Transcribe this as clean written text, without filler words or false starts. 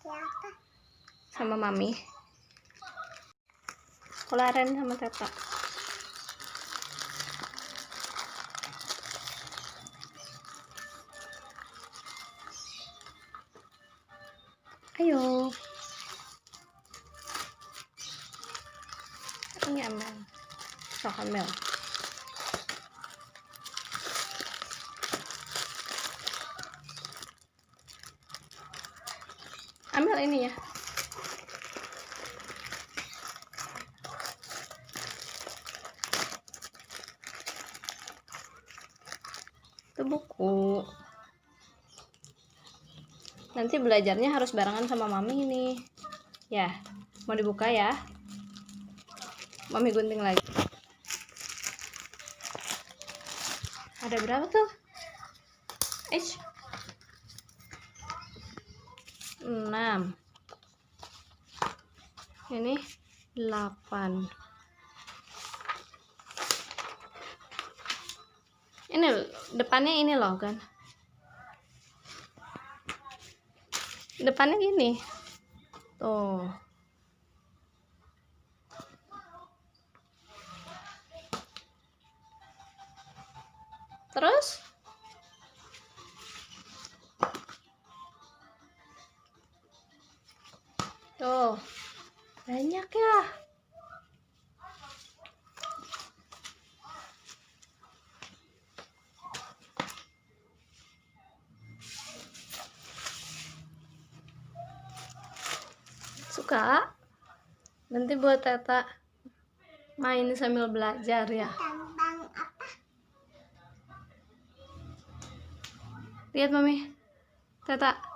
siapa? Sama Mami. Kolaren sama Teta. Ayo. Ini Amel. Sok Amel. Amel ini ya. Itu buku. Nanti belajarnya harus barengan sama Mami nih. Ya, mau dibuka ya. Mami gunting lagi. Ada berapa tuh? 6. Ini 8. Ini depannya ini loh kan. Depannya gini. Tuh. Terus tuh. Banyak ya. Suka? Nanti buat Teta main sambil belajar ya. Tambang apa? Lihat Mami. Teta